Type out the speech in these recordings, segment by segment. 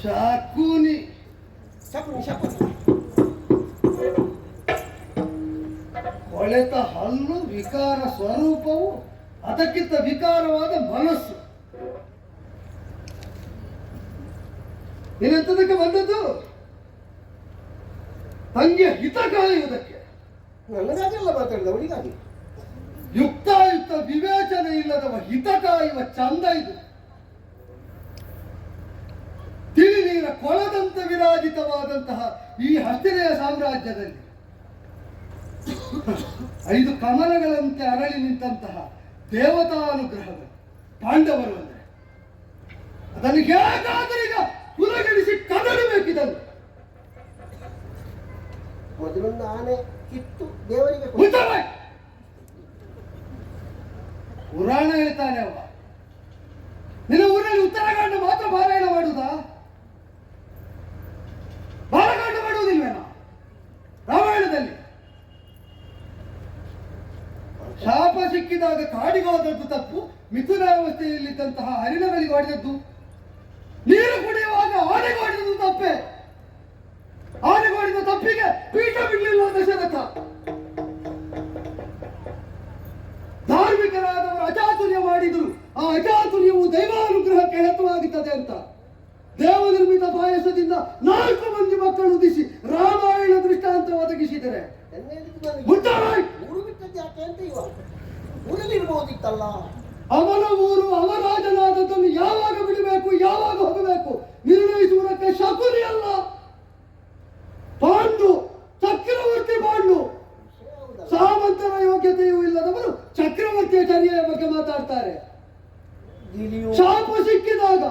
ಶಾಕುನಿ ಕೊಳೆತ ಹಲ್ಲು ವಿಕಾರ ಸ್ವರೂಪವು, ಅದಕ್ಕಿಂತ ವಿಕಾರವಾದ ಮನಸ್ಸು. ನೀನೆಂತದಕ್ಕೆ ಬಂದದ್ದು? ತಂಗಿಯ ಹಿತ ಕಾಯುವುದಕ್ಕೆ. ನನ್ನದಾಗೆಲ್ಲ ಮಾತಾಡಿದ ಅವಳಿಗಾಗಿ. ಯುಕ್ತಾಯುಕ್ತ ವಿವೇಚನೆ ಇಲ್ಲದವ ಹಿತ ಕಾಯುವ ಚಂದ ಇದು. ತಿಳಿ ನೀರ ಕೊಳದಂತೆ ವಿರಾಜಿತವಾದಂತಹ ಈ ಹಸ್ತಿನೆಯ ಸಾಮ್ರಾಜ್ಯದಲ್ಲಿ 5 ಕಮಲಗಳಂತೆ ಅರಳಿ ನಿಂತಹ ದೇವತಾನುಗ್ರಹಗಳು ಪಾಂಡವರು ಅಂದರೆ ಅದನ್ನು ಹೇಗಾದರೂ ಈಗ ಕುಲಗಿಡಿಸಿ ಕದಡಬೇಕಿದನ್ನು. ಮೊದಲೊಂದು ಆನೆ ಕಿತ್ತು ದೇವರಿಗೆ ಪುರಾಣ ಹೇಳ್ತಾನೆ ಅವ. ನಿನ್ನ ಊರಲ್ಲಿ ಉತ್ತರಾಖಂಡ ಮಾತ್ರ ಪಾರಾಯಣ ಮಾಡುವುದಾ? ಬಾಲಕಾಂಡ ಮಾಡುವುದಿಲ್ವೇನೋ ರಾಮಾಯಣದಲ್ಲಿ? ಶಾಪ ಸಿಕ್ಕಿದಾಗ ಕಾಡಿಗೆ ಹೋದದ್ದು ತಪ್ಪು, ಮಿಥುನಾವಸ್ಥೆಯಲ್ಲಿದ್ದಂತಹ ಹರಿಣಗಳಿಗೆ ಹೊಡೆದದ್ದು, ನೀರು ಕುಡಿಯುವಾಗ ಆನೆಗೆ ಹೊಡೆದದ್ದು ತಪ್ಪೆ. ಆನೆಗೆ ಹೊಡೆದ ತಪ್ಪಿಗೆ ಪೀಠ ಬಿಡಲಿಲ್ಲ ದಶರಥ. ಧಾರ್ಮಿಕರಾದವರು ಅಚಾತುರ್ಯ ಮಾಡಿದರು, ಆ ಅಚಾತುರ್ಯವು ದೈವಾನುಗ್ರಹಕ್ಕೆ ಹೇತುವಾಗುತ್ತದೆ ಅಂತ ದೇವನಿರ್ಮಿತ ಪಾಯಸದಿಂದ 4 ಮಂದಿ ಮಕ್ಕಳು ಉದಿಸಿ ರಾಮಾಯಣ ದೃಷ್ಟಾಂತ ಒದಗಿಸಿದರೆ ಊರು ಬಿಟ್ಟದ್ದು ಯಾಕೆ ಅಂತ ಇವ ಊರಲ್ಲಿ ಇರ್ಬೋದಿತ್ತಲ್ಲ. ಅವನ ಊರು ಅವರಾಜನಾದದ್ದನ್ನು ಯಾವಾಗ ಬಿಡಬೇಕು, ಯಾವಾಗ ಹೋಗಬೇಕು ನಿರ್ಣಯಿಸುವುದಕ್ಕೆ ಶಕುನಿ ಅಲ್ಲ, ಪಾಂಡು, ಚಕ್ರವರ್ತಿ ಪಾಂಡು. ಸಾಮಂತರ ಯೋಗ್ಯತೆಯೂ ಇಲ್ಲದವರು ಚಕ್ರವರ್ತಿಯ ಚರ್ಯೆಯ ಬಗ್ಗೆ ಮಾತಾಡ್ತಾರೆ. ಶಾಪ ಸಿಕ್ಕಿದಾಗ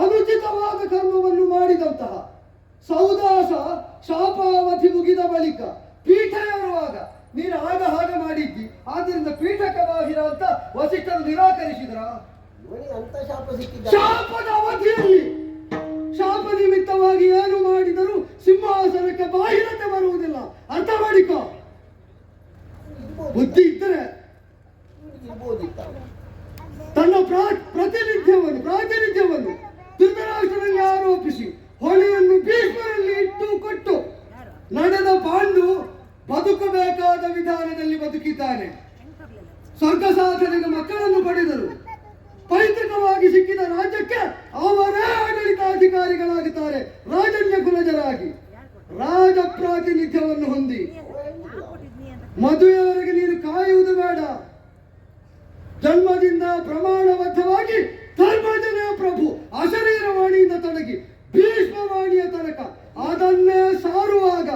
ಅನುಚಿತವಾದ ಕರ್ಮವನ್ನು ಮಾಡಿದಂತಹ ಸೌದಾಸ ಶಾಪಾವಧಿ ಮುಗಿದ ಬಳಿಕ ಪೀಠ ಏರುವಾಗ ನೀನು ಆಗ ಹಾಗೆ ಮಾಡಿದ್ದಿ, ಆದ್ದರಿಂದ ಪೀಠಕ್ಕೆ ಬಾಹಿರ ಅಂತ ವಸಿಷ್ಠರು ನಿರಾಕರಿಸಿದ್ರ. ಶಾಪದ ಅವಧಿಯಲ್ಲಿ ಶಾಪ ನಿಮಿತ್ತವಾಗಿ ಏನು ಮಾಡಿದರೂ ಸಿಂಹಾಸನಕ್ಕೆ ಬಾಹಿರತೆ ಬರುವುದಿಲ್ಲ. ಅರ್ಥ ಮಾಡಿಕೋ. ಬುದ್ಧಿ ಇದ್ದರೆ ತನ್ನ ಪ್ರಾತಿನಿಧ್ಯವನ್ನು ಧೃತರಾಷ್ಟ್ರನಿಗೆ ಆರೋಪಿಸಿ ಹೊಳೆಯನ್ನು ಭೀಷ್ಮರಲ್ಲಿ ಇಟ್ಟು ಕೊಟ್ಟು ನಡೆದ ಪಾಂಡು ಬದುಕಬೇಕಾದ ವಿಧಾನದಲ್ಲಿ ಬದುಕಿದ್ದಾನೆ. ಸ್ವರ್ಗ ಸಾಧನೆಗೆ ಮಕ್ಕಳನ್ನು ಪಡೆದರು. ಪೈತೃಕವಾಗಿ ಸಿಕ್ಕಿದ ರಾಜ್ಯಕ್ಕೆ ಅವರೇ ಆಡಳಿತಾಧಿಕಾರಿಗಳಾಗುತ್ತಾರೆ, ರಾಜನ್ಯ ಕುಲಜರಾಗಿ ರಾಜ ಪ್ರಾತಿನಿಧ್ಯವನ್ನು ಹೊಂದಿ. ಮದುವೆಯವರೆಗೆ ನೀನು ಕಾಯುವುದು ಬೇಡ. ಜನ್ಮದಿಂದ ಪ್ರಮಾಣಬದ್ಧವಾಗಿ ಧರ್ಮಜನೇ ಪ್ರಭು ಅಶರೀರವಾಣಿಯಿಂದ ತೊಡಗಿ ಭೀಷ್ಮವಾಣಿಯ ತನಕ ಅದನ್ನೇ ಸಾರುವಾಗ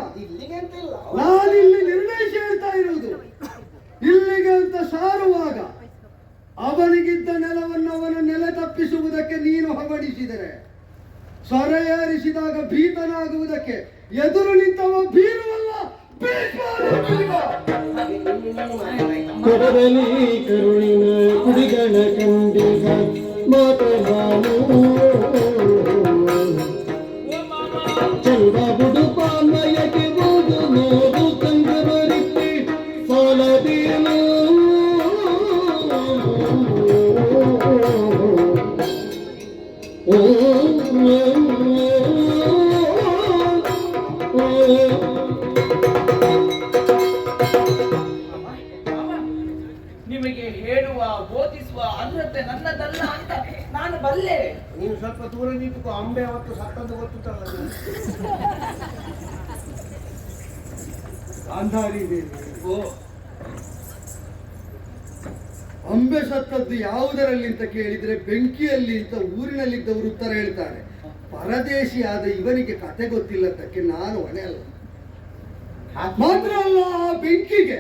ನಾನಿಲ್ಲಿ ನಿರ್ಣಯಿಸಿ ಹೇಳ್ತಾ ಇರುವುದು. ಇಲ್ಲಿಗೆ ಅಂತ ಸಾರುವಾಗ ಅವನಿಗಿದ್ದ ನೆಲವನ್ನು ಅವನ ನೆಲೆ ತಪ್ಪಿಸುವುದಕ್ಕೆ ನೀನು ಹೊಗಡಿಸಿದರೆ, ಸ್ವರ ಏರಿಸಿದಾಗ ಭೀತನಾಗುವುದಕ್ಕೆ ಎದುರು ನಿಂತವ ಭೀರುವಲ್ಲ, ಕೊಡಲಿ ಕರುಣಿನ ಕುಡಿಗಣ ಕಂಡಿಗ ಮಾತನಾನು ಚಂದ ಬುಡುಪಾಮಯಕ್ಕೆ ಬೋದು ನೋದು ತಂಗವರಿಸಿ ಸಾಲದೇನು ನಿಮಗೆ ಹೇಳುವ ಬೋಧಿಸುವ ಅರ್ಹತೆ ನನ್ನದಲ್ಲ ಅಂತ ನಾನು ಬಲ್ಲೆ. ನೀವು ಸ್ವಲ್ಪ ದೂರ ನಿಂತುಕೋ. ಅಂಬೆ ಅವತ್ತು ಸತ್ತದ್ದು ಗೊತ್ತುತ್ತಲ್ಲ. ಗಾಂಧಾರಿ ದೇವಿ ಅಂಬೆ ಸತ್ತದ್ದು ಯಾವುದರಲ್ಲಿ ಅಂತ ಕೇಳಿದ್ರೆ ಬೆಂಕಿಯಲ್ಲಿ ಅಂತ ಊರಿನಲ್ಲಿದ್ದವರು ಉತ್ತರ ಹೇಳ್ತಾರೆ. ಪರದೇಶಿಯಾದ ಇವನಿಗೆ ಕತೆ ಗೊತ್ತಿಲ್ಲದಕ್ಕೆ ನಾನು ಹೊಣೆ ಅಲ್ಲ. ಮಾತ್ರ ಅಲ್ಲ, ಆ ಬೆಂಕಿಗೆ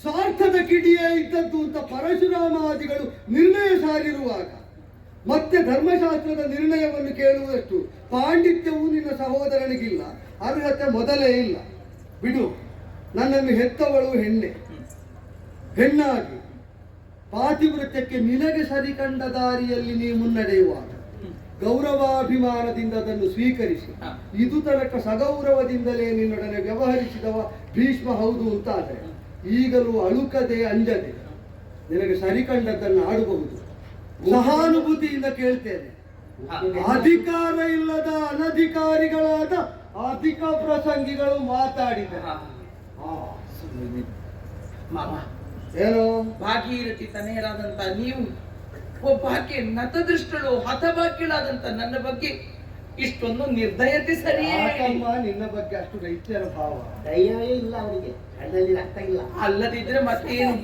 ಸ್ವಾರ್ಥದ ಕಿಡಿಯೇ ಇದ್ದದ್ದು ಅಂತ ಪರಶುರಾಮಾದಿಗಳು ನಿರ್ಣಯ ಸಾರಿರುವಾಗ ಮತ್ತೆ ಧರ್ಮಶಾಸ್ತ್ರದ ನಿರ್ಣಯವನ್ನು ಕೇಳುವಷ್ಟು ಪಾಂಡಿತ್ಯವೂ ನಿನ್ನ ಸಹೋದರನಿಗಿಲ್ಲ, ಅರ್ಹತೆ ಮೊದಲೇ ಇಲ್ಲ. ಬಿಡು, ನನ್ನನ್ನು ಹೆತ್ತವಳು ಹೆಣ್ಣಾಗಿ ಪಾತಿವೃತ್ಯಕ್ಕೆ ನಿನಗೆ ಸರಿ ಕಂಡ ದಾರಿಯಲ್ಲಿ ನೀವು ಮುನ್ನಡೆಯುವಾಗ ಗೌರವಾಭಿಮಾನದಿಂದ ಅದನ್ನು ಸ್ವೀಕರಿಸಿ ಇದು ತನಕ ಸಗೌರವದಿಂದಲೇ ನಿನ್ನೊಡನೆ ವ್ಯವಹರಿಸಿದವ ಭೀಷ್ಮ ಹೌದು ಅಂತಾದರೆ ಈಗಲೂ ಅಳುಕದೆ ಅಂಜದೆ ನಿನಗೆ ಸರಿ ಕಂಡದ್ದನ್ನು ಆಡಬಹುದು. ಸಹಾನುಭೂತಿಯಿಂದ ಕೇಳ್ತೇನೆ. ಅಧಿಕಾರ ಇಲ್ಲದ ಅನಧಿಕಾರಿಗಳಾದ ಅಧಿಕ ಪ್ರಸಂಗಿಗಳು ಮಾತಾಡಿದ್ದಾರೆ. ಮಾಮ, ಏನು ಭಾಗೀರಥಿ ತನೆಯರಾದಂತ ನೀವು ಒಬ್ಬಾಕೆ ನತದೃಷ್ಟಳು ಹತಭಾಗ್ಯಳಾದಂತ ನನ್ನ ಬಗ್ಗೆ ಇಷ್ಟೊಂದು ನಿರ್ದಯತೆ ಸರಿಯೇ? ಯಾಕಮ್ಮ ನಿನ್ನ ಬಗ್ಗೆ ಅಷ್ಟು ರೈತರ ಭಾವ? ದಯವೇ ಇಲ್ಲ ಅವರಿಗೆ, ಕಣ್ಣಲ್ಲಿ ರಕ್ತ ಇಲ್ಲ. ಅಲ್ಲದಿದ್ರೆ ಮತ್ತೇನು?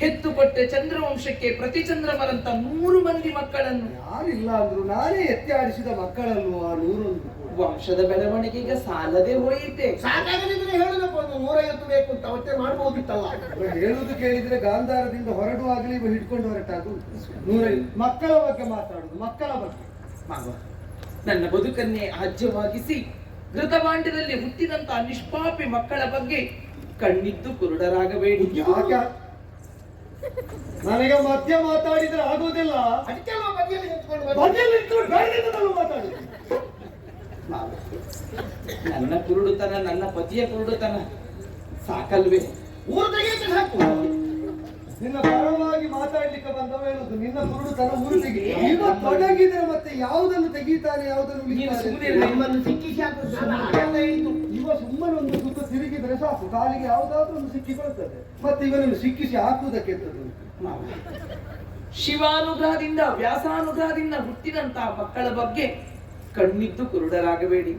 ಹೆತ್ತು ಕೊಟ್ಟೆ ಚಂದ್ರವಂಶಕ್ಕೆ ಪ್ರತಿ ಚಂದ್ರಮರಂತ 100 ಮಂದಿ ಮಕ್ಕಳನ್ನು ಯಾರಿಲ್ಲ ಅಂದ್ರು ನಾನೇ ಎತ್ತಿ ಆಡಿಸಿದ ಮಕ್ಕಳಲ್ವಾ 101. ವಂಶದ ಬೆಳವಣಿಗೆಗೆ ಸಾಲದೆ ಹೋಯಿತೆ. ಸಾಕಾಗದಿದ್ರೆ ಹೇಳುದಪ್ಪ, ಒಂದು 150 ಬೇಕು ಅಂತ ಅವತ್ತೇ ಮಾಡ್ಬೋದಿತ್ತಲ್ಲ. ಹೇಳುದು ಕೇಳಿದ್ರೆ ಗಾಂಧಾರದಿಂದ ಹೊರಡುವಾಗಲೇ ಇವ ಹಿಡ್ಕೊಂಡು ಹೊರಟಾಗ 105 ಮಕ್ಕಳ ಬಗ್ಗೆ ಮಾತಾಡುದು, ಮಕ್ಕಳ ಬಗ್ಗೆ. ಮಾವ, ನನ್ನ ಬದುಕನ್ನೇ ಆಜ್ಯವಾಗಿಸಿ ಘೃತಭಾಂಡದಲ್ಲಿ ಹುಟ್ಟಿದಂತ ನಿಷ್ಪಾಪಿ ಮಕ್ಕಳ ಬಗ್ಗೆ ಕಣ್ಣಿದ್ದು ಕುರುಡರಾಗಬೇಡಿ. ಯಾಕೆ ನನಗೆ ಮಧ್ಯ ಮಾತಾಡಿದ್ರೆ ಆಗೋದಿಲ್ಲ. ಅದಕ್ಕೆಲ್ಲ ಬದಿಯಲ್ಲಿ ನಿಂತ್ಕೊಂಡು ಮಧ್ಯದಲ್ಲಿ ನಿಂತ್ಕೊಂಡು ಬೇಡದಿದ್ದನ್ನು ಮಾತಾಡುದು. ಮಾವ, ನನ್ನ ಕುರುಡುತನ, ನನ್ನ ಪತಿಯ ಕುರುಡುತನ ಸಾಕಲ್ವೇ? ಊರು ತೆಗೆಯುತ್ತೆ ಸಾಕು. ನಿನ್ನ ಪರವಾಗಿ ಮಾತಾಡ್ಲಿಕ್ಕೆ ಬಂದವ ಹೇಳುದು ನಿನ್ನ ಕುರುಡುತನ ಊರು ತೆಗಿ. ಇವ ತೊಡಗಿದ್ರೆ ಮತ್ತೆ ಯಾವುದನ್ನು ತೆಗೀತಾನೆ, ಯಾವುದನ್ನು ನೀನು ಉಳಿತಾನೆ? ಸುಮ್ಮನೆ ಇರು. ನಮ್ಮನ್ನು ಸಿಕ್ಕಿಸಿ ಹಾಕುದು ಹಾಗೆಲ್ಲ ಹೇಳಿದ್ದು. ಇವ ಸುಮ್ಮನೆ ಒಂದು ಸುತ್ತ ತಿರುಗಿದ್ರೆ ಸಾಕು, ಕಾಲಿಗೆ ಯಾವುದಾದ್ರೂ ಒಂದು ಸಿಕ್ಕಿಕೊಳ್ತದೆ. ಮತ್ತೆ ಇವನನ್ನು ಸಿಕ್ಕಿಸಿ ಹಾಕುವುದಕ್ಕೆ ಎಂತದ್ದು? ಮಾವ, ಶಿವಾನುಗ್ರಹದಿಂದ ವ್ಯಾಸಾನುಗ್ರಹದಿಂದ ಹುಟ್ಟಿದಂತಹ ಮಕ್ಕಳ ಬಗ್ಗೆ ಕಣ್ಣಿದ್ದು ಕುರುಡರಾಗಬೇಡಿ.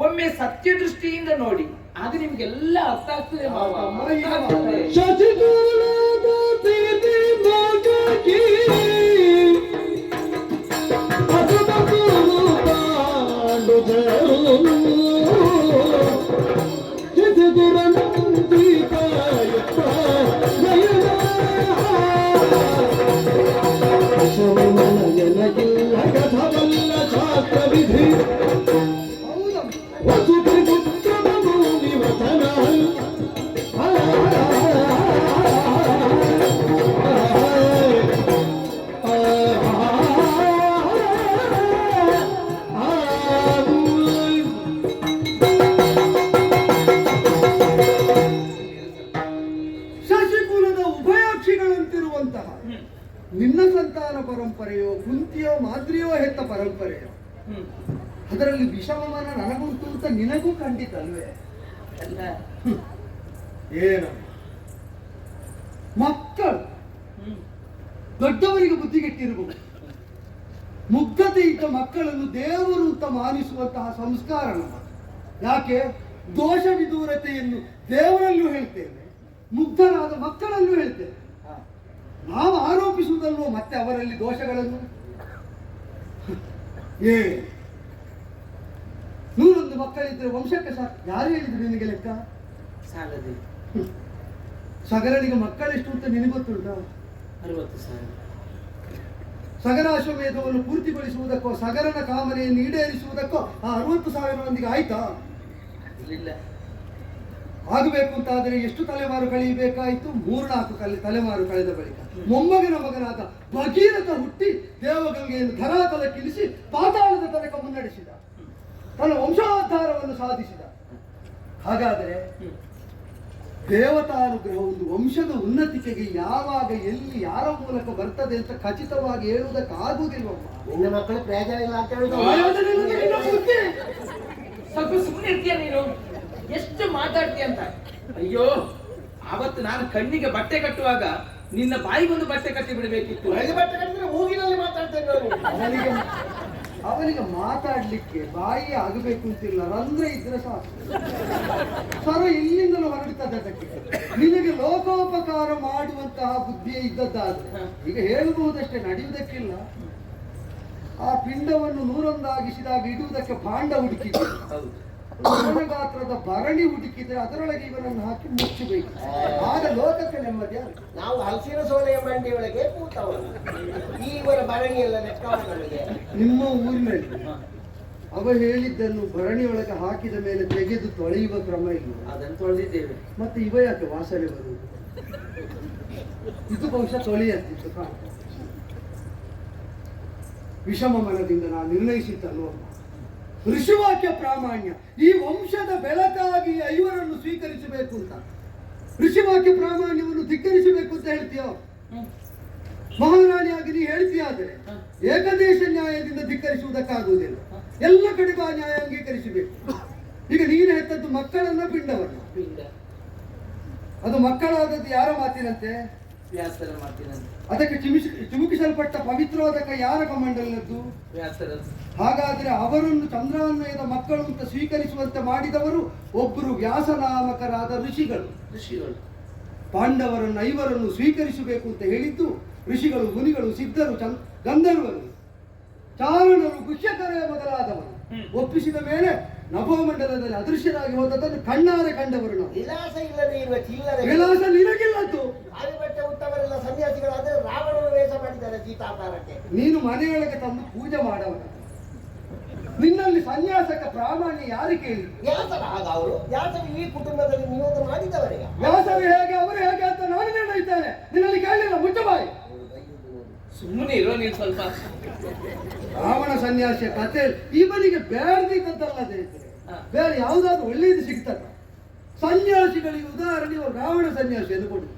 ಒಮ್ಮೆ ಸತ್ಯ ದೃಷ್ಟಿಯಿಂದ ನೋಡಿ, ಆಗ ನಿಮ್ಗೆಲ್ಲ ಅರ್ಥ ಆಗ್ತದೆ ಮಾವ. ಅರ್ಥ ಆಗ್ತದೆ. ಶಶಿಕೂಲದ ಪ್ರೀತಿ ಮಗಕಿ ಅಸಮಕೂಲು ಪಾಂಡುಜರು ಚಿತಿದುರಂತಿಕಾಯುಕ್ತ ನಯನ ಶಮನಯನಗಿಲ್ಲ ಕಥವಲ್ಲ ಶಾಸ್ತ್ರವಿಧಿ ಹೌದಮ್ಮ. ವಸುಧಿ ಪುತ್ರದ ಭೂಮಿ ವಚನ ಶಶಿಕುಲದ ಉಭಯಾಕ್ಷಿಗಳಂತಿರುವಂತಹ ನಿನ್ನ ಸಂತಾನ ಪರಂಪರೆಯೋ, ಕುಂತಿಯೋ ಮಾದ್ರಿಯೋ ಹೆತ್ತ ಪರಂಪರೆಯೋ, ಹ್ಮ್. ಅದರಲ್ಲಿ ವಿಷಮನ ನನಗುಂಟು ಅಂತ ನಿನಗೂ ಖಂಡಿತ ಅಲ್ವೇ? ಅಲ್ಲ, ಏನು ಮಕ್ಕಳು ಹ್ಮ್. ದೊಡ್ಡವರಿಗೆ ಬುದ್ಧಿಗೆಟ್ಟಿರಬಹುದು. ಮುಗ್ಧತೆ ಇದ್ದ ಮಕ್ಕಳನ್ನು ದೇವರು ಅಂತ ಮಾನಿಸುವಂತಹ ಸಂಸ್ಕಾರ ನಮ್ಮ. ಯಾಕೆ ದೋಷ ವಿದೂರತೆಯನ್ನು ದೇವರಲ್ಲೂ ಹೇಳ್ತೇವೆ, ಮುಗ್ಧರಾದ ಮಕ್ಕಳಲ್ಲೂ ಹೇಳ್ತೇವೆ. ನಾವು ಆರೋಪಿಸುವುದಲ್ವೋ ಮತ್ತೆ ಅವರಲ್ಲಿ ದೋಷಗಳನ್ನು? ಏ 101 ಮಕ್ಕಳಿದ್ರೆ ವಂಶಕ್ಕೆ ಸಾಕು. ಯಾರು ಹೇಳಿದ್ರು ನಿನಗೆ ಲೆಕ್ಕ? ಸಾಲದೆ ಸಗರನಿಗೆ ಮಕ್ಕಳೆಷ್ಟು ಅಂತ ನಿನಗೆ ಗೊತ್ತುಂಟ? 60,000. ಸಗರಾಶ್ವಮೇಧವನ್ನು ಪೂರ್ತಿಗೊಳಿಸುವುದಕ್ಕೋ ಸಗರನ ಕಾಮನೆಯನ್ನು ಈಡೇರಿಸುವುದಕ್ಕೋ ಆ 60,000 ಮಂದಿಗೆ ಆಯ್ತಾ? ಇಲ್ಲ. ಆಗಬೇಕು ಅಂತಾದರೆ ಎಷ್ಟು ತಲೆಮಾರು ಕಳೆಯಬೇಕಾಯಿತು? 3-4 ತಲೆಮಾರು ಕಳೆದ ಬಳಿಕ ಮೊಮ್ಮಗನ ಮಗನಾದ ಭಗೀರಥ ಹುಟ್ಟಿ ದೇವಗಂಗೆಯನ್ನು ಧರಾತಲಕ್ಕಿಳಿಸಿ ಪಾತಾಳದ ತನಕ ಮುನ್ನಡೆಸಿದ, ತನ್ನ ವಂಶೋದ್ಧಾರವನ್ನು ಸಾಧಿಸಿದ. ಹಾಗಾದರೆ ದೇವತಾನುಗ್ರಹ ಒಂದು ವಂಶದ ಉನ್ನತಿಕೆಗೆ ಯಾವಾಗ ಎಲ್ಲಿ ಯಾರ ಮೂಲಕ ಬರ್ತದೆ ಅಂತ ಖಚಿತವಾಗಿ ಹೇಳುವುದಕ್ಕಾಗುವುದಿಲ್ಲವಮ್ಮ. ನಿನ್ನ ಮಕ್ಕಳು ಪ್ರಯೋಜನ ಇಲ್ಲ ಅಂತ ಹೇಳುದು. ಸ್ವಲ್ಪ ಸುಮ್ಮನೆ ಇರ್ತೀಯ ನೀನು? ಎಷ್ಟು ಮಾತಾಡ್ತೀಯ ಅಂತ. ಅಯ್ಯೋ, ಅವತ್ತು ನಾನು ಕಣ್ಣಿಗೆ ಬಟ್ಟೆ ಕಟ್ಟುವಾಗ ನಿನ್ನ ಬಾಯಿಗೊಂದು ಬಟ್ಟೆ ಕಟ್ಟಿ ಬಿಡಬೇಕಿತ್ತು. ಒಳಗೆ ಬಟ್ಟೆ ಕಟ್ಟಿದ್ರೆ ಮೂಗಿನಲ್ಲಿ ಮಾತಾಡ್ತೇನೆ ನಾನು. ಅವನಿಗೆ ಮಾತಾಡ್ಲಿಕ್ಕೆ ಬಾಯಿ ಆಗಬೇಕು ಅಂತಿಲ್ಲ, ರಂಧ್ರ ಇದ್ರೆ ಸಾಕು. ಸರ ಎಲ್ಲಿಂದಲೂ ಹೊರಡ್ತದೆ ಅದಕ್ಕೆ. ನಿನಗೆ ಲೋಕೋಪಕಾರ ಮಾಡುವಂತಹ ಬುದ್ಧಿಯೇ ಇದ್ದದ್ದಾದ್ರೆ ಈಗ ಹೇಳಬಹುದಷ್ಟೇ, ನಡೆಯುವುದಕ್ಕಿಲ್ಲ. ಆ ಪಿಂಡವನ್ನು 101 ಆಗಿಸಿದಾಗ ಇಡುವುದಕ್ಕೆ ಭಾಂಡ ಹುಡುಕಿದೆ. ಗಾತ್ರದ ಭರಣಿ ಹುಡುಕಿದ್ರೆ ಅದರೊಳಗೆ ಇವನನ್ನು ಹಾಕಿ ಮುಚ್ಚಬೇಕು. ಆಗ ಲೋಕಕ್ಕೆ ನೆಮ್ಮದಿ. ನಾವು ಹಲಸಿನ ಸೋಲೆಯ ಬಂಡಿಯೊಳಗೆ ಕೂತವಲ್ಲ, ಈವರ ಭರಣಿ ಎಲ್ಲ ಲೆಕ್ಕವ ನಮಗೆ. ನಿಮ್ಮ ಊರಿನಲ್ಲಿ ಅವ ಹೇಳಿದ್ದನ್ನು ಭರಣಿಯೊಳಗೆ ಹಾಕಿದ ಮೇಲೆ ತೆಗೆದು ತೊಳೆಯುವ ಕ್ರಮ ಇಲ್ಲ. ಅದನ್ನು ತೊಳೆದಿದ್ದೇವೆ. ಮತ್ತೆ ಇವ ಯಾಕೆ ವಾಸನೆ ಬರುವುದು? ಇದು ಬಹುಶಃ ತೊಳೆಯಂತಿತ್ತು ಕಾಣ. ವಿಷಮ ಮನದಿಂದ ನಾನು ನಿರ್ಣಯಿಸಿದ್ದಲ್ವ, ಋಷಿವಾಕ್ಯ ಪ್ರಾಮಾಣ್ಯ ಈ ವಂಶದ ಬೆಳಕಾಗಿ ಐವರನ್ನು ಸ್ವೀಕರಿಸಬೇಕು ಅಂತ. ಋಷಿವಾಕ್ಯ ಪ್ರಾಮಾಣ್ಯವನ್ನು ಧಿಕ್ಕರಿಸಬೇಕು ಅಂತ ಹೇಳ್ತೀಯೋ? ಮಹಾರಾಣಿಯಾಗಿ ನೀ ಹೇಳ್ತೀಯಾದರೆ ಏಕದೇಶ ನ್ಯಾಯದಿಂದ ಧಿಕ್ಕರಿಸುವುದಕ್ಕಾಗುವುದಿಲ್ಲ. ಎಲ್ಲ ಕಡೆಗೂ ಆ ನ್ಯಾಯ ಅಂಗೀಕರಿಸಬೇಕು. ಈಗ ನೀನು ಹೆತ್ತದ್ದು ಮಕ್ಕಳನ್ನ ಪಿಂಡವನ್ನ, ಪಿಂಡ ಅದು ಮಕ್ಕಳಾದದ್ದು ಯಾರ ಮಾತಿನಂತೆ? ವ್ಯಾಸರ ಮಾತಿನಂತೆ. ಅದಕ್ಕೆ ಚಿಮುಕಿಸಲ್ಪಟ್ಟ ಪವಿತ್ರೋದಕ ಯಾರ ಕಮಂಡಲದ್ದು? ವ್ಯಾಸರ. ಹಾಗಾದ್ರೆ ಅವರನ್ನು ಚಂದ್ರಾನ್ವಯದ ಮಕ್ಕಳು ಅಂತ ಸ್ವೀಕರಿಸುವಂತೆ ಮಾಡಿದವರು ಒಬ್ಬರು ವ್ಯಾಸನಾಮಕರಾದ ಋಷಿಗಳು. ಋಷಿಗಳು ಪಾಂಡವರನ್ನು 5 ಸ್ವೀಕರಿಸಬೇಕು ಅಂತ ಹೇಳಿದ್ದು ಋಷಿಗಳು, ಮುನಿಗಳು, ಸಿದ್ಧರು, ಗಂಧರ್ವರು, ಚಾರಣರು, ಗುಹ್ಯಕರೆಯ ಮೊದಲಾದವರು ಒಪ್ಪಿಸಿದ ಮೇಲೆ ನಭೋಮಂಡಲದಲ್ಲಿ ಅದೃಶ್ಯರಾಗಿ ಹೋದದ್ದನ್ನು ಕಣ್ಣಾರೆ ಕಂಡವರು ನಾವು. ವಿಲಾಸ ಇಲ್ಲದೆ ಇರುವ ಚಿಲ್ಲರೆ ವಿಲಾಸ ನಿನಗಿಲ್ಲದ್ದು. ಆದಿಬಟ್ಟೆ ಉತ್ತವರೆಲ್ಲ ಸನ್ಯಾಸಿಗಳಾದ್ರೆ ರಾವಣನ ವೇಷ ಮಾಡಿದ್ದಾರೆ ಸೀತಾಪಾರಕ್ಕೆ. ನೀನು ಮನೆಯೊಳಗೆ ತಂದು ಪೂಜೆ ಮಾಡವನ. ನಿನ್ನಲ್ಲಿ ಸನ್ಯಾಸಕ ಪ್ರಾಮಾಣ್ಯ ಯಾರು ಕೇಳಿ? ವ್ಯಾಸರ ಆಗ ಅವರು ವ್ಯಾಸರು ಈ ಕುಟುಂಬದಲ್ಲಿ ನಿಯೋಗ ಮಾಡಿದವರಿಗೆ. ವ್ಯಾಸರು ಹೇಗೆ ಅವರು ಹೇಗೆ ಅಂತ ನಾನು ನಿರ್ಣಯಿಸ್ತೇನೆ. ನಿನ್ನಲ್ಲಿ ಕೇಳಲಿಲ್ಲ, ಮುಚ್ಚಬಾಯಿ. ಸುಮ್ಮನೆ ಇರೋ ನೀನು ಸ್ವಲ್ಪ. ರಾವಣ ಸನ್ಯಾಸಿಯ ಕಥೆ ಇವನಿಗೆ ಬೇಡದಿದ್ದಲ್ಲದೆ ಬೇರೆ ಯಾವುದಾದ್ರು ಒಳ್ಳೆಯದು ಸಿಗ್ತದ? ಸನ್ಯಾಸಿಗಳಿಗೆ ಉದಾಹರಣೆ ಇವರು ರಾವಣ ಸನ್ಯಾಸಿ ಕೊಡು.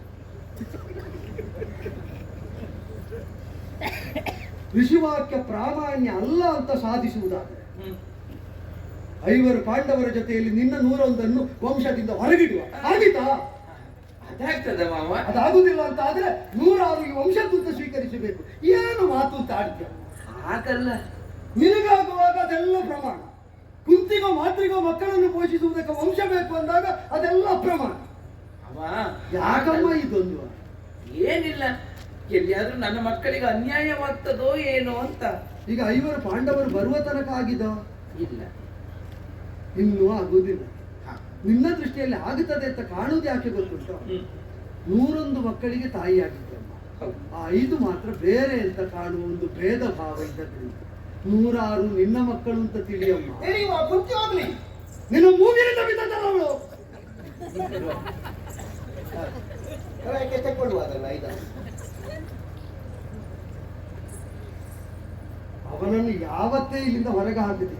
ಋಷಿವಾಕ್ಯ ಪ್ರಾಮಾಣ್ಯ ಅಲ್ಲ ಅಂತ ಸಾಧಿಸುವುದಾದರೆ 5 ಪಾಂಡವರ ಜೊತೆಯಲ್ಲಿ ನಿನ್ನ 101 ವಂಶದಿಂದ ಹೊರಗಿಡುವ ಆಗಿತಾ? ಅದಾಗ್ತದ ಮಾವ. ಅದಾಗುದಿಲ್ಲ ಅಂತ ಆದ್ರೆ 106 ವಂಶದುದ್ದ ಸ್ವೀಕರಿಸಬೇಕು. ಏನು ಮಾತು ಅಂತ ಆಡ್ತೀಯ? ಹಾಗಲ್ಲ, ನಿನಗಾಗುವಾಗ ಅದೆಲ್ಲ ಪ್ರಮಾಣ. ಕುಂತಿಗೋ ಮಾತ್ರಿಗೋ ಮಕ್ಕಳನ್ನು ಪೋಷಿಸುವುದಕ್ಕೆ ವಂಶ ಬೇಕು ಅಂದಾಗ ಅದೆಲ್ಲ ಪ್ರಮಾಣ. ಅವ ಯಾಕಮ್ಮ ಇದೊಂದು? ಏನಿಲ್ಲ, ಎಲ್ಲಿಯಾದ್ರೂ ನನ್ನ ಮಕ್ಕಳಿಗೆ ಅನ್ಯಾಯವಾಗ್ತದೋ ಏನೋ ಅಂತ. ಈಗ 5 ಪಾಂಡವರು ಬರುವ ತನಕ ಆಗಿದ? ಇಲ್ಲ, ಇನ್ನೂ ಆಗುವುದಿಲ್ಲ. ನಿನ್ನ ದೃಷ್ಟಿಯಲ್ಲಿ ಆಗುತ್ತದೆ ಅಂತ ಕಾಣುವುದು ಯಾಕೆ ಗೊತ್ತುಂಟು? 101 ಮಕ್ಕಳಿಗೆ ತಾಯಿಯಾಗಿದ್ದಮ್ಮ. ಆ 5 ಮಾತ್ರ ಬೇರೆ ಅಂತ ಕಾಣುವ ಒಂದು ಭೇದ ಭಾವ ಇದ್ದದ್ರಿಂದ 106 ನಿನ್ನ ಮಕ್ಕಳು ಅಂತ ತಿಳಿಯಮ್ಮ. ಕುಂತಿ ಹೋಗ್ಲಿ, ನಿನ್ನ ಮೂಗಿನಿಂದ ಬಿದ್ದಲ್ಲ ಅವಳು. ತಕ್ಕೊಳ್ಳುವ ಅದನ್ನ 5. ಅವನನ್ನು ಯಾವತ್ತೇ ಇಲ್ಲಿಂದ ಹೊರಗೆ ಹಾಕುತ್ತಿದ್ದೆ.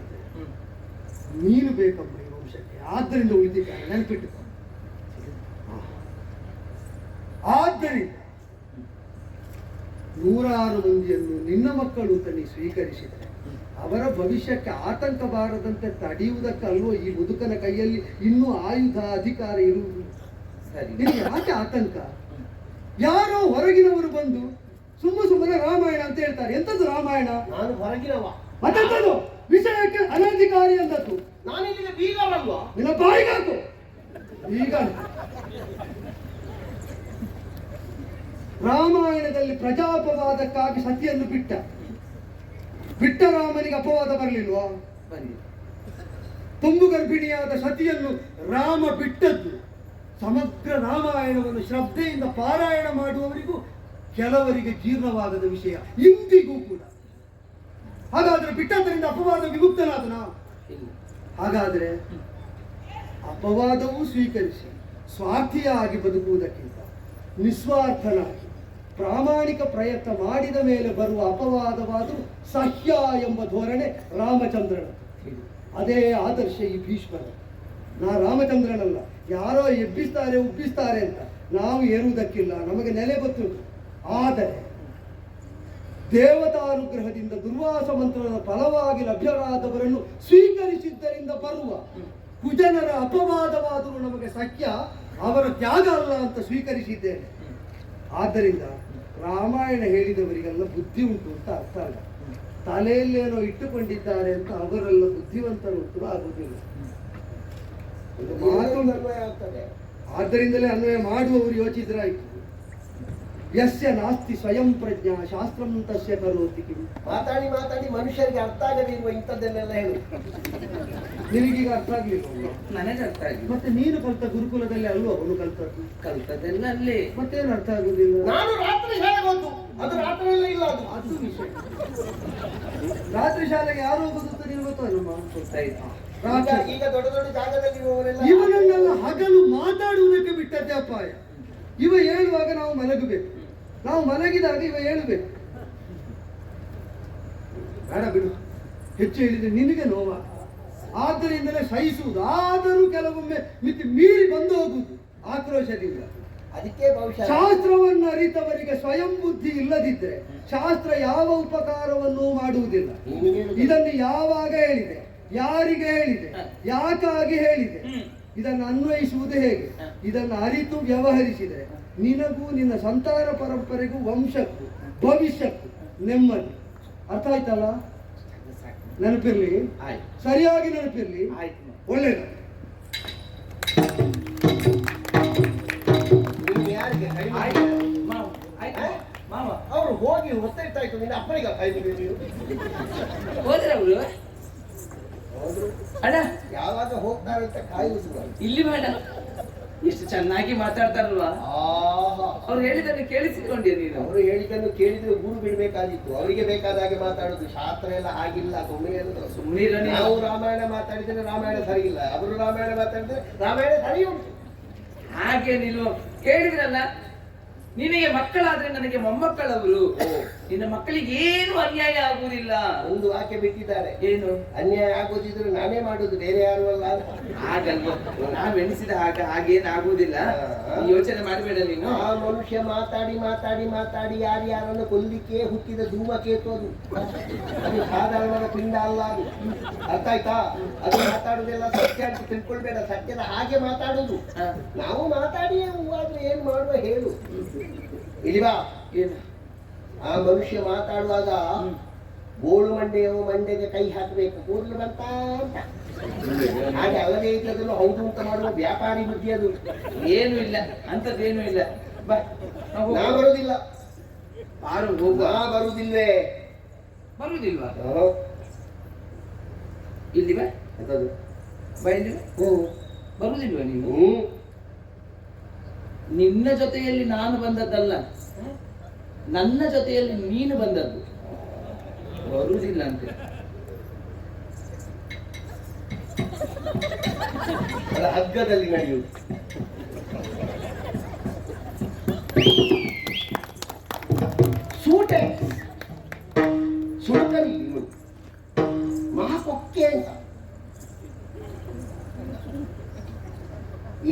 ನೀನು ಬೇಕಮ್ಮ ಈ ವಂಶಕ್ಕೆ, ಆದ್ದರಿಂದ ಉಳಿದಿದ್ದಾರೆ, ನೆನಪಿಟ್ಟು. ಆದ್ದರಿಂದ 106 ಮಂದಿಯನ್ನು ನಿನ್ನ ಮಕ್ಕಳು ಅಂತ ನೀ ಸ್ವೀಕರಿಸಿದರೆ ಅವರ ಭವಿಷ್ಯಕ್ಕೆ ಆತಂಕ ಬಾರದಂತೆ ತಡೆಯುವುದಕ್ಕಲ್ವೋ ಈ ಮುದುಕನ ಕೈಯಲ್ಲಿ ಇನ್ನೂ ಆಯುಧ ಅಧಿಕಾರ ಇರುವುದು. ನಿನಗೆ ಯಾಕೆ ಆತಂಕ? ಯಾರೋ ಹೊರಗಿನವರು ಬಂದು ಸುಮ್ಮನೆ ರಾಮಾಯಣ ಅಂತ ಹೇಳ್ತಾರೆ. ಎಂತದ್ದು ರಾಮಾಯಣ? ನಾನು ಹೊರಗಿನವ. ಮತ್ತೆಂತದ್ದು? ವಿಷಯಕ್ಕೆ ಅನಧಿಕಾರಿ ಅಂದದ್ದು. ನಾನಿಲ್ಲಿಗೆ ಬೀಗವಲ್ವಾ? ನಿನ್ನ ಬಾಯಿಗಾಕು ಈಗ. ರಾಮಾಯಣದಲ್ಲಿ ಪ್ರಜಾಪವಾದಕ್ಕಾಗಿ ಸತಿಯನ್ನು ಬಿಟ್ಟ ರಾಮನಿಗೆ ಅಪವಾದ ಬರಲಿಲ್ವಾ? ತುಂಬು ಗರ್ಭಿಣಿಯಾದ ಸತಿಯನ್ನು ರಾಮ ಬಿಟ್ಟದ್ದು ಸಮಗ್ರ ರಾಮಾಯಣವನ್ನು ಶ್ರದ್ಧೆಯಿಂದ ಪಾರಾಯಣ ಮಾಡುವವರಿಗೂ ಕೆಲವರಿಗೆ ಜೀರ್ಣವಾಗದ ವಿಷಯ ಇಂದಿಗೂ ಕೂಡ. ಹಾಗಾದ್ರೆ ಬಿಟ್ಟದ್ದರಿಂದ ಅಪವಾದ ವಿಮುಕ್ತನಾದನ? ಹಾಗಾದ್ರೆ ಅಪವಾದವೂ ಸ್ವೀಕರಿಸಿ ಸ್ವಾರ್ಥಿಯಾಗಿ ಬದುಕುವುದಕ್ಕಿಂತ ನಿಸ್ವಾರ್ಥನಾಗಿ ಪ್ರಾಮಾಣಿಕ ಪ್ರಯತ್ನ ಮಾಡಿದ ಮೇಲೆ ಬರುವ ಅಪವಾದವಾದರೂ ಸಹ್ಯ ಎಂಬ ಧೋರಣೆ ರಾಮಚಂದ್ರನ. ಅದೇ ಆದರ್ಶ ಈ ಭೀಷ್ಮರ. ನಾ ರಾಮಚಂದ್ರನಲ್ಲ, ಯಾರೋ ಎಬ್ಬಿಸ್ತಾರೆ ಉಬ್ಬಿಸ್ತಾರೆ ಅಂತ ನಾವು ಏರುವುದಕ್ಕಿಲ್ಲ, ನಮಗೆ ನೆಲೆ ಗೊತ್ತುಂಟು. ಆದರೆ ದೇವತಾನುಗ್ರಹದಿಂದ ದುರ್ವಾಸ ಮಂತ್ರದ ಫಲವಾಗಿ ಲಭ್ಯರಾದವರನ್ನು ಸ್ವೀಕರಿಸಿದ್ದರಿಂದ ಬರುವ ಕುಜನರ ಅಪವಾದವಾದರೂ ನಮಗೆ ಸತ್ಯ, ಅವರ ತ್ಯಾಗ ಅಲ್ಲ ಅಂತ ಸ್ವೀಕರಿಸಿದ್ದೇನೆ. ಆದ್ದರಿಂದ ರಾಮಾಯಣ ಹೇಳಿದವರಿಗೆಲ್ಲ ಬುದ್ಧಿ ಉಂಟು ಅಂತ ಅರ್ಥ ಅಲ್ಲ. ತಲೆಯಲ್ಲೇನೋ ಇಟ್ಟುಕೊಂಡಿದ್ದಾರೆ ಅಂತ ಅವರೆಲ್ಲ ಬುದ್ಧಿವಂತರು ಕೂಡ ಆಗುವುದಿಲ್ಲ. ಆಗ್ತದೆ. ಆದ್ದರಿಂದಲೇ ಅನ್ವಯ ಮಾಡುವವರು ಯೋಚಿಸಿದ್ರಾಯ್ತು. ಯಸ್ಯ ನಾಸ್ತಿ ಸ್ವಯಂ ಪ್ರಜ್ಞಾ ಶಾಸ್ತ್ರಂ ತಸ್ಯ ಕರೋತಿ ಕಿಂ. ಮಾತಾಡಿ ಮನುಷ್ಯರಿಗೆ ಅರ್ಥ ಆಗದಿರುವ ಇಂಥದ್ದನ್ನೆಲ್ಲ ಹೇಳು. ನಿನಗೀಗ ಅರ್ಥ ಆಗ್ಲಿಲ್ಲ? ನನಗೆ ಅರ್ಥ ಆಗಿದೆ. ಮತ್ತೆ ನೀನು ಕಲ್ತ ಗುರುಕುಲದಲ್ಲಿ ಅಲ್ವೋ ಅವನು ಕಲ್ತದೆಲ್ಲ ಅಲ್ಲೇ. ಮತ್ತೇನು ಅರ್ಥ ಆಗುದಿಲ್ಲ? ನಾನು ರಾತ್ರಿ ಶಾಲೆಗೆ ಹೋದ್ದು, ಅದು ರಾತ್ರಿಯಲ್ಲ ಇಲ್ಲ, ಅದು ವಿಷಯ. ರಾತ್ರಿ ಶಾಲೆಗೆ ಯಾರು ಹೋಗುದು ಅಂತ ನೀನು ಗೊತ್ತಲ್ವ? ಗೊತ್ತಾಯ್ತು. ಈಗ ದೊಡ್ಡ ದೊಡ್ಡ ಜಾಗದಲ್ಲಿ ಇರುವವರೆಲ್ಲ ಇವನನ್ನೆಲ್ಲ ಹಗಲು ಮಾತಾಡುವುದಕ್ಕೆ ಬಿಟ್ಟದ್ದೇ ಅಪಾಯ. ಇವ ಹೇಳುವಾಗ ನಾವು ಮಲಗಬೇಕು, ನಾವು ಮಲಗಿದಾಗ ಇವ ಹೇಳಬೇಕು. ಬೇಡ ಬಿಡು, ಹೆಚ್ಚು ಹೇಳಿದ್ರೆ ನಿನಗೆ ನೋವ. ಆದ್ದರಿಂದಲೇ ಸಹಿಸುವುದು. ಆದರೂ ಕೆಲವೊಮ್ಮೆ ಮಿತಿ ಮೀರಿ ಬಂದು ಹೋಗುವುದು ಆಕ್ರೋಶದಿಂದ. ಅದಕ್ಕೆ ಬಹುಶಃ ಶಾಸ್ತ್ರವನ್ನು ಅರಿತವರಿಗೆ ಸ್ವಯಂ ಸ್ವಯಂ ಬುದ್ಧಿ ಇಲ್ಲದಿದ್ದರೆ ಶಾಸ್ತ್ರ ಯಾವ ಉಪಕಾರವನ್ನು ಮಾಡುವುದಿಲ್ಲ. ಇದನ್ನು ಯಾವಾಗ ಹೇಳಿದೆ, ಯಾರಿಗೆ ಹೇಳಿದೆ, ಯಾಕಾಗಿ ಹೇಳಿದೆ, ಇದನ್ನು ಅನ್ವಯಿಸುವುದು ಹೇಗೆ, ಇದನ್ನು ಅರಿತು ವ್ಯವಹರಿಸಿದರೆ ನಿನಗೂ ನಿನ್ನ ಸಂತಾನ ಪರಂಪರೆಗೂ ವಂಶಕ್ಕೂ ಭವಿಷ್ಯಕ್ಕೂ ನೆಮ್ಮದಿ. ಅರ್ಥ ಆಯ್ತಲ್ಲ? ನೆನಪಿರ್ಲಿ, ಸರಿಯಾಗಿ ನೆನಪಿರ್ಲಿ. ಒಳ್ಳೆಯದು. ಯಾರಿಗೆ ಕೈ ಮಾವ ಅವರು ಹೋಗಿ ಹೊತ್ತಾಯ್ತು. ನಿನ್ನ ಅಪ್ಪನಿಗೆ ಕೈ ಮುಗಿದು ಹೋದ್ರೆ ಅವರು ಅಣ್ಣ ಯಾವಾಗ ಹೋಗ್ತಾರೆ ಅಂತ ಕಾಯುವುದು. ಇಲ್ಲಿ ಬೇಡ, ಎಷ್ಟು ಚೆನ್ನಾಗಿ ಮಾತಾಡ್ತಾರಲ್ವಾ. ಅವ್ರು ಹೇಳಿದ್ದನ್ನು ಕೇಳಿಸಿಕೊಂಡೆ ನೀನು. ಅವರು ಹೇಳಿದ್ದನ್ನು ಕೇಳಿದ್ರೆ ಊರು ಬಿಡ್ಬೇಕಾಗಿತ್ತು. ಅವರಿಗೆ ಬೇಕಾದ ಹಾಗೆ ಮಾತಾಡುದು. ಶಾಸ್ತ್ರ ಎಲ್ಲ ಆಗಿಲ್ಲ. ಸುಮ್ಮನೆ ನಾವು ರಾಮಾಯಣ ಮಾತಾಡಿದ್ರೆ ರಾಮಾಯಣ ಸರಿ ಇಲ್ಲ, ಅವರು ರಾಮಾಯಣ ಮಾತಾಡಿದ್ರೆ ರಾಮಾಯಣ ಸರಿ ಉಂಟು. ಹಾಗೆ ನೀನು ಕೇಳಿದ್ರಲ್ಲ, ನಿನಗೆ ಮಕ್ಕಳಾದ್ರೆ ನನಗೆ ಮೊಮ್ಮಕ್ಕಳವರು. ನಿನ್ನ ಮಕ್ಕಳಿಗೆ ಏನು ಅನ್ಯಾಯ ಆಗುವುದಿಲ್ಲ. ಒಂದು ವಾಕ್ಯ ಬಿಟ್ಟಿದ್ದಾರೆ, ಏನು ಅನ್ಯಾಯ ಆಗೋದಿದ್ರೆ ನಾನೇ ಮಾಡುದು, ಬೇರೆ ಯಾರು ಅಲ್ಲ. ಹಾಗಲ್ವ, ನಾವೆಣಿಸಿದ ಹಾಗೇನು ಆಗುವುದಿಲ್ಲ. ಯೋಚನೆ ಮಾಡಬೇಡ ನೀನು. ಆ ಮನುಷ್ಯ ಮಾತಾಡಿ ಮಾತಾಡಿ ಮಾತಾಡಿ ಯಾರ್ಯಾರನ್ನು ಕೊಲ್ಲಿಕ್ಕೆ ಹುಟ್ಟಿದ ಧೂಮಕೇತು ಅದು. ಅದು ಸಾಧಾರಣದ ಪಿಂಡ ಅಲ್ಲ ಅದು. ಅರ್ಥ ಆಯ್ತಾ? ಅದು ಮಾತಾಡುದೆಲ್ಲ ಸತ್ಯ ಅಂತ ತಿಳ್ಕೊಳ್ಬೇಡ. ಸತ್ಯದ ಹಾಗೆ ಮಾತಾಡುದು. ನಾವು ಮಾತಾಡಿ ಆದ್ರೆ ಏನ್ ಮಾಡುವ ಹೇಳು. ಇಲ್ವಾ? ಏನು ಆ ಮನುಷ್ಯ ಮಾತಾಡುವಾಗ ಗೋಳು ಮಂಡೆಗೆ ಕೈ ಹಾಕಬೇಕು. ಕೂದಲು ಬಂತ ಅಂತ ಹಾಗೆ ಅಲ್ಲದೆ ಇದ್ದದನ್ನು ಹೌದು ಅಂತ ಮಾಡುವ ವ್ಯಾಪಾರಿ ಬುದ್ಧಿ ಅದು. ಏನು ಇಲ್ಲ, ಅಂತದ್ದೇನು ಇಲ್ಲ. ಬಾ, ನಾ ಬರುದಿಲ್ಲ. ಬಾರು ಹೋಗುವ. ನಾ ಬರುದಿಲ್ವೇ? ಬರುವುದಿಲ್ವಾ? ಇಲ್ಲಿ ಬಾ. ಎಂತದು? ಬಾ ಇಲ್ಲಿ. ಬರುವುದಿಲ್ವಾ ನೀನು? ನಿನ್ನ ಜೊತೆಯಲ್ಲಿ ನಾನು ಬಂದದ್ದಲ್ಲ, ನನ್ನ ಜೊತೆಯಲ್ಲಿ ನೀನು ಬಂದದ್ದು. ಬರುವುದಿಲ್ಲ ಅಂತ ಹಗ್ಗದಲ್ಲಿ ನಡೆಯುವುದು. ಸೂಟೆ ಸುಡುಕಲಿ ಮಹಾಪೊಕ್ಕೆ ಅಂತ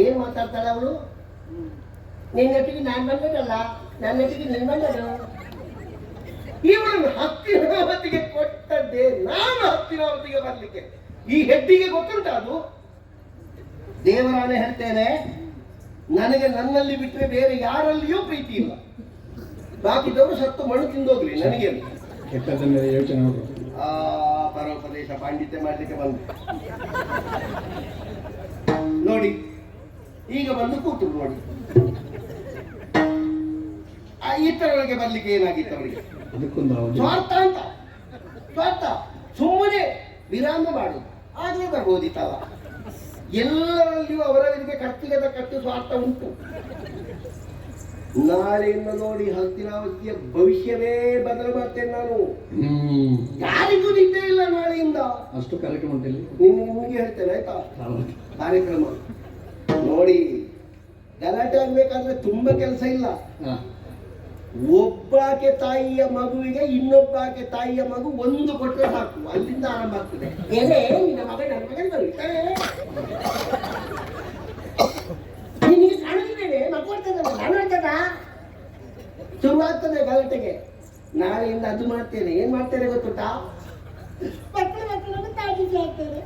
ಏನ್ ಮಾತಾಡ್ತಾಳೆ ಅವಳು? ನಿನ್ನೊಟ್ಟಿಗೆ ನಾನು ಬಂದದಲ್ಲ, ನನ್ನೊಟ್ಟಿಗೆ ನೀನು ಬಂದದು. ಇವಳನ್ನು ಹತ್ತಿರಾವತಿಗೆ ಕೊಟ್ಟದ್ದೇ ನಾನು. ಹತ್ತಿರಾವತಿಗೆ ಬರ್ಲಿಕ್ಕೆ ಈ ಹೆಡ್ಡಿಗೆ ಗೊತ್ತುಂಟ ಅದು. ದೇವರಾಣೆ ಹೇಳ್ತೇನೆ, ನನಗೆ ನನ್ನಲ್ಲಿ ಬಿಟ್ಟರೆ ಬೇರೆ ಯಾರಲ್ಲಿಯೂ ಪ್ರೀತಿ ಇಲ್ಲ. ಬಾಕಿದವರು ಸತ್ತು ಮಣ್ಣು ತಿಂದೋಗ್ಲಿ, ನನಗೆ ಯೋಚನೆ ಪರೋಪದೇಶ ಪಾಂಡಿತ್ಯ ಮಾಡ್ಲಿಕ್ಕೆ ಬಂದು ನೋಡಿ. ಈಗ ಬಂದು ಕೂತರು ನೋಡಿ. ಇತರೊಳಗೆ ಬರ್ಲಿಕ್ಕೆ ಏನಾಗಿತ್ತು ಅವರಿಗೆ? ಸ್ವಾರ್ಥ ಅಂತ. ಸ್ವಾರ್ಥ. ಸುಮ್ಮನೆ ವಿರಾಮ ಮಾಡುದು. ಆಗ್ಲೇ ಬರ್ಬೋದಿತ್ತಲ್ಲ. ಎಲ್ಲರಲ್ಲಿಯೂ ಅವರವರಿಗೆ ಕರ್ತಿಗದ ಕಟ್ಟು ಸ್ವಾರ್ಥ ಉಂಟು. ನಾಳೆಯಿಂದ ನೋಡಿ ಹತ್ತಿರಾವತಿಯ ಭವಿಷ್ಯವೇ ಬದಲು ಮಾಡ್ತೇನೆ ನಾನು. ಯಾರಿಗೂ ನಿದ್ದೆ ಇಲ್ಲ ನಾಳೆಯಿಂದ. ಅಷ್ಟು ಕಾರ್ಯಕ್ರಮ ನಿಮಗೆ ಹೇಳ್ತೇನೆ ಆಯ್ತಾ? ಕಾರ್ಯಕ್ರಮ ನೋಡಿ. ಗಲಾಟೆ ಆಗ್ಬೇಕಾದ್ರೆ ತುಂಬಾ ಕೆಲಸ ಇಲ್ಲ. ಒಬ್ಬಾಕೆ ತಾಯಿಯ ಮಗುವಿಗೆ ಇನ್ನೊಬ್ಬಾಕೆ ತಾಯಿಯ ಮಗು ಒಂದು ಕೊಟ್ಟರೆ ಸಾಕು, ಅಲ್ಲಿಂದ ಆರಂಭ ಆಗ್ತದೆ. ಏನೇ ನಿನ್ನ ಮಗ ನನ್ನ ಮಗನ ಬರೀತಾರೆ, ನಿನಗೆ ಕಾಣುತ್ತಿದ್ದೇನೆ ಮಗು ಬರ್ತದೆ, ನಾನು ಹೇಳ್ತದ ಶುರುವಾಗ್ತದೆ ಗಲಾಟೆಗೆ. ನಾಳೆಯಿಂದ ಅದು ಮಾಡ್ತೇನೆ. ಏನ್ ಮಾಡ್ತೇನೆ ಗೊತ್ತುಂಟಾ? ಮಕ್ಕಳು ತಾಗಿ ಹಾಕ್ತೇನೆ.